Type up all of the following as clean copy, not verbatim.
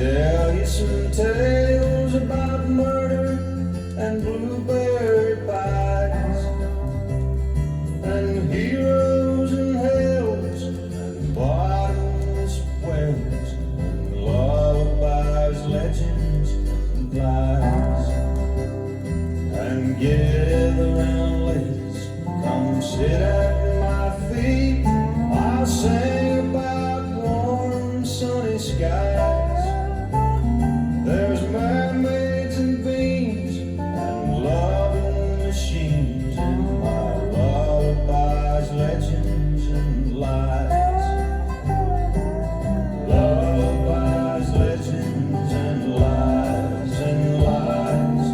tell you some tales about murder and blueberry pies, and heroes and hells and bottomless wells, and lullabies, legends, and lies. And gather round, ladies, come sit at my feet. I'll sing about warm sunny skies. There's mermaids and beans and loving machines in my lullabies, legends, and lies. Lullabies, legends, and lies, and lies.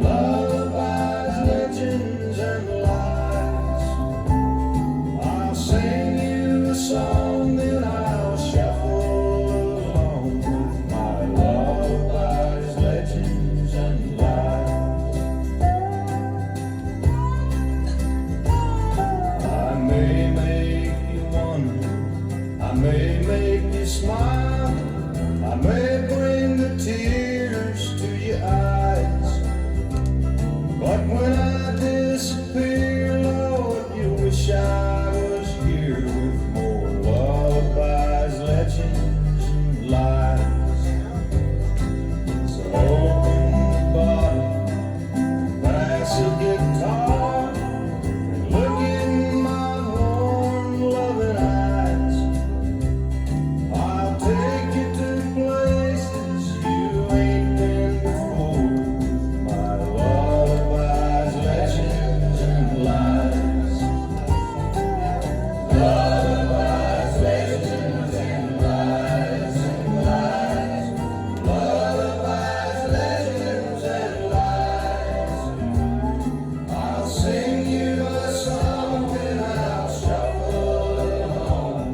Lullabies, legends, and lies. I'll sing you a song, then I'll shuffle along with my lullabies, legends, and lies. I may make you wonder, I may make you smile, I may bring the tears to your eyes. But when I disappear, Lord, you wish I was here with more lullabies, legends, and lies. So open the bottle, pass a guitar, and look in my warm, loving eyes. I'll take you to places you ain't been before with my lullabies, legends, and lies. Lullabies, legends, and lies, and lies. Lullabies, legends, and lies. I'll sing you a song and I'll shuffle along.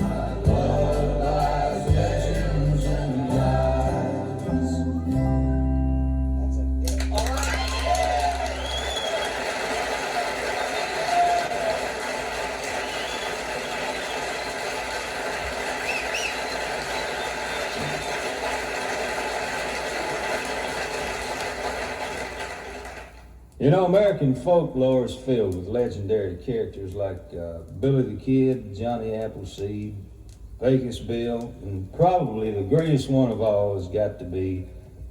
My lullabies, legends, and lies. All right. You know, American folklore is filled with legendary characters like Billy the Kid, Johnny Appleseed, Pecos Bill, and probably the greatest one of all has got to be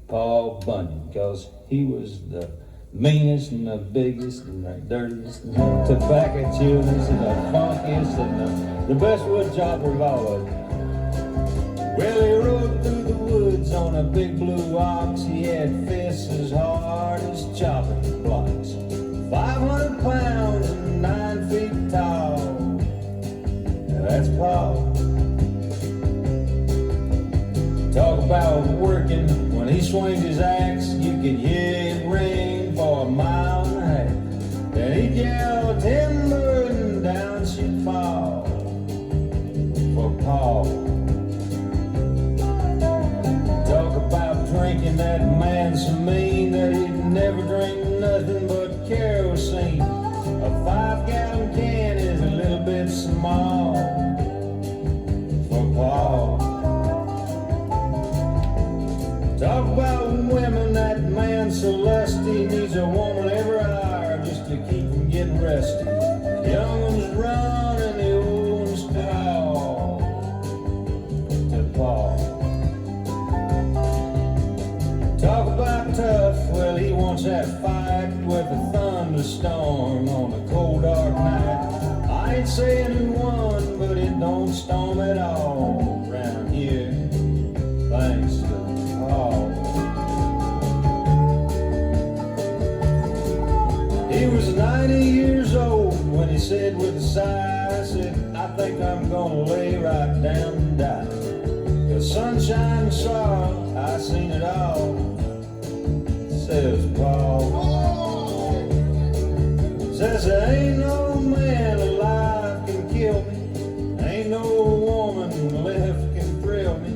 Paul Bunyan, because he was the meanest and the biggest and the dirtiest and the tobacco chewingest and the funkiest and the best wood chopper of all of them. Well, he rode through the woods on a big blue ox. He had fists as hard as chopping blocks, 500 pounds and 9 feet tall. Now that's Paul. Talk about working. When he swings his axe, you could hear it ring for a mile and a half. Then he'd yell timber and down she'd fall for Paul. Talk about drinking, that man so mean that he'd never drink nothing but kerosene. A 5-gallon can is a little bit small for Paul. Talk about women, that man so lusty needs a woman every hour just to keep from getting rusty. The young ones run and the old ones crawl to Paul. Talk about tough, well, he wants that fight with a thunderstorm on a cold dark night. I ain't saying who won, but it don't storm at all around here, thanks to Paul. He was 90 years old when he said with a sigh, I said, I think I'm gonna lay right down and die. The sunshine and sorrow, I seen it all, says Paul. Says there ain't no man alive can kill me, ain't no woman left can thrill me,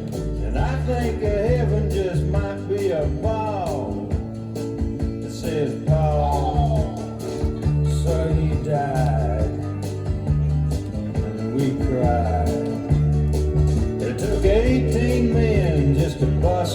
and I think heaven just might be a ball, says Paul. So he died, and we cried. It took 18 men just to bust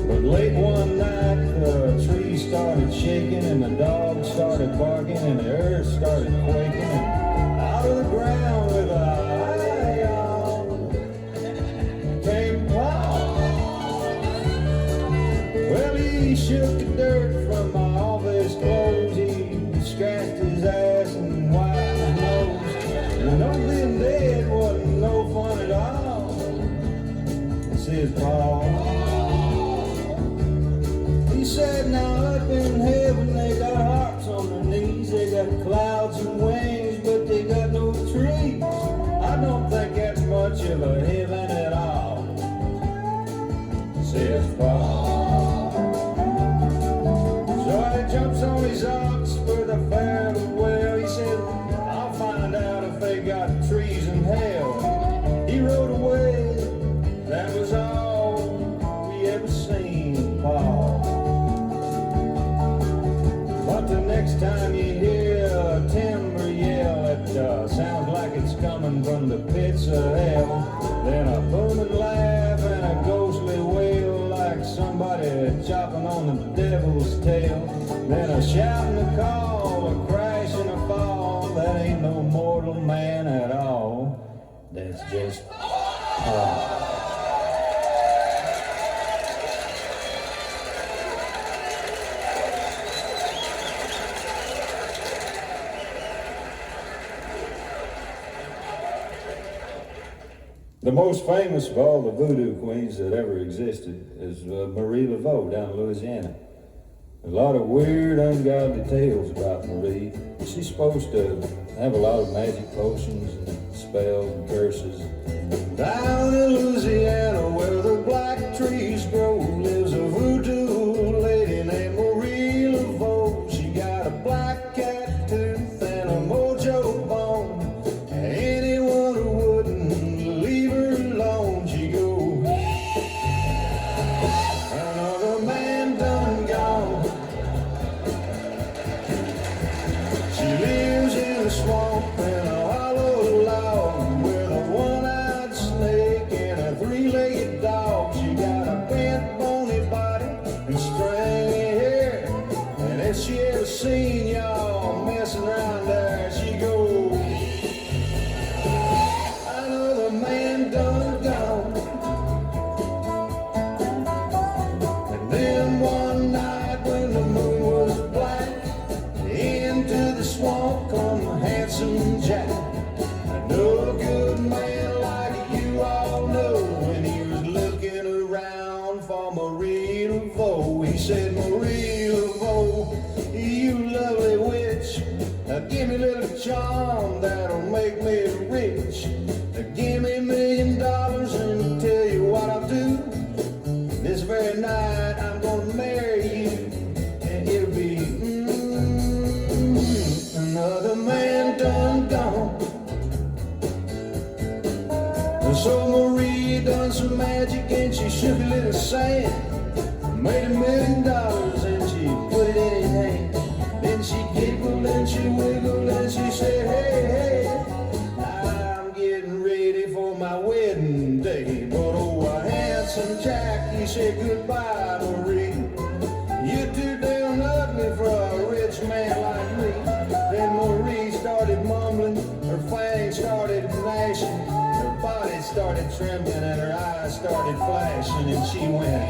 But late one night, the trees started shaking, and the dogs started barking, and the earth started quaking, and out of the ground with a came Paul. Well, he shook the dirt from all of his clothes, he scratched his ass and wiped his nose, and no being dead wasn't no fun at all, says Paul. He said, now up in heaven they got harps on their knees, they got clouds and wings, but they got no trees. I don't think that's much of a heaven at all, says Paul. So he jumps on his ox for the farewell. He said, I'll find out if they got trees in hell. He rode away, that was all we ever seen Paul. But the next time you hear a timber yell, it sounds like it's coming from the pits of hell. Then a booming laugh and a ghostly wail, like somebody chopping on the devil's tail. Then a shout and a call, a crash and a fall. That ain't no mortal man at all. That's just Paul. The most famous of all the voodoo queens that ever existed is Marie Laveau down in Louisiana. A lot of weird, ungodly tales about Marie. She's supposed to have a lot of magic potions and spells and curses. Down in Louisiana where the black trees grow lives a voodoo lady named Marie Laveau. She got a black cat tooth and a mojo bone. Anyone who wouldn't leave her alone, she goes, another man done gone. She lives in a swamp in a hollow log with a one-eyed snake and a three-legged dog. She got a bent, bony body and stringy hair, and if she ever seen y'all messing around there, she goes, another man done gone. And then one night when the moon was black, into the swamp come Handsome Jack, a no good man like you all know. When he was looking around for Marie Laveau, he said, Marie Laveau, you lovely witch, give me a little charm that'll make me rich. Give me $1 million and tell you what I'll do. This very night I'm gonna marry you, and it'll be another man done gone. And so Marie done some magic and she shook a little sand, made $1 million and she put it in his hand. Then she giggled and she wiggled and she said, hey, hey, I'm getting ready for my wedding day. But oh, Handsome Jack, he said, goodbye, Marie. You're too damn ugly for a rich man like me. Then Marie started mumbling, her fangs started gnashing, her body started trembling and her eyes started flashing, and she went,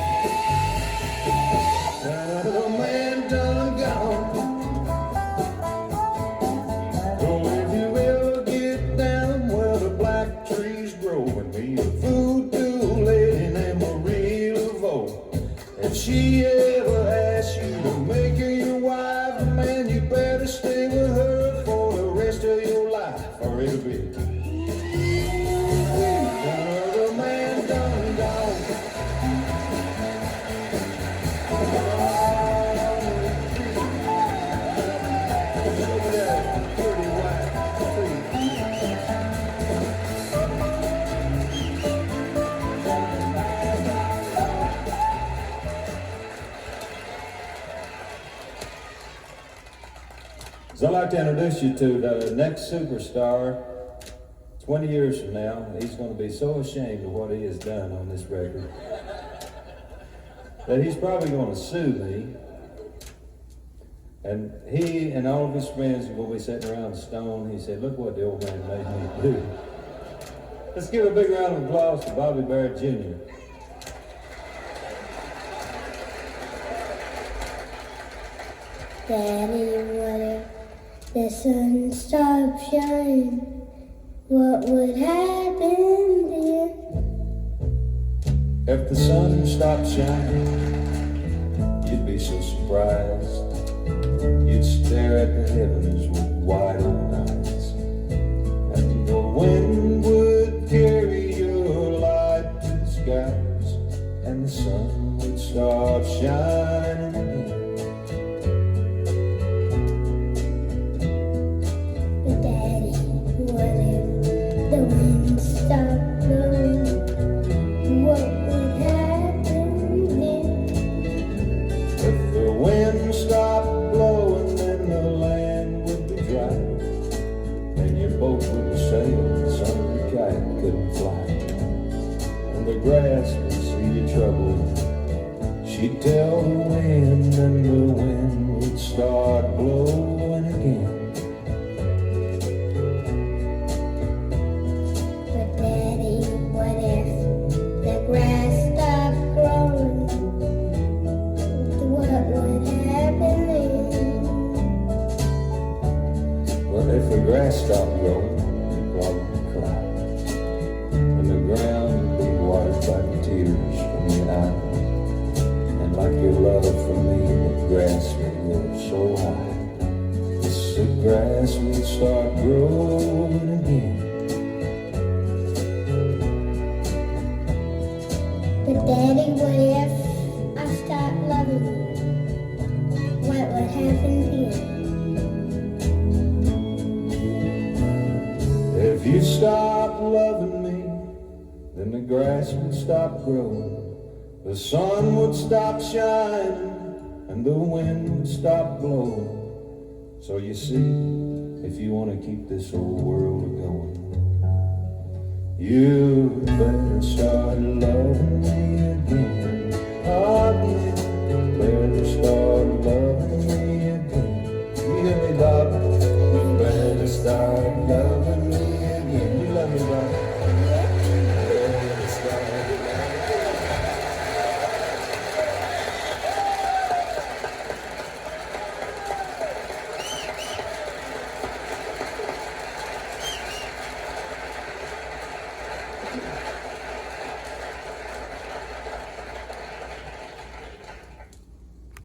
another man done gone. Oh, if you ever get down where the black trees grow and meet a voodoo lady named Marie Laveau, if she ever asks you to make her your wife, man, you better stay with her for the rest of your life, or it'll be another man done gone. Look at that pretty white tree. So I'd like to introduce you to the next superstar. 20 years from now, he's going to be so ashamed of what he has done on this record that he's probably going to sue me. And he and all of his friends are going to be sitting around stoned. He said, look what the old man made me do. Let's give a big round of applause to Bobby Barrett Jr. Daddy, what if the sun stopped shining? What would happen then? If the sun stopped shining, you'd be so surprised. You'd stare at the heavens with wide open eyes. And the wind would carry your light to the skies, and the sun would start shining again. But Daddy, what if the wind stopped blowing? What would happen then? If the wind stopped blowing, then the land would be dry, and your boat wouldn't sail, and some of your kite couldn't fly, and the grass would see your trouble. She'd tell the wind, and the wind would start blowing again. But Daddy, what if the grass stopped growing? What would happen then? Well, if the grass stopped growing, you'd probably cry, and the ground would be watered by the tears from your eyes. And like your love for me, the grass would grow so high, the grass would start growing again. But Daddy, what if I stopped loving you? What would happen then? If you stopped loving me, then the grass would stop growing, the sun would stop shining, and the wind would stop blowing. So you see, if you want to keep this old world going, you better start loving.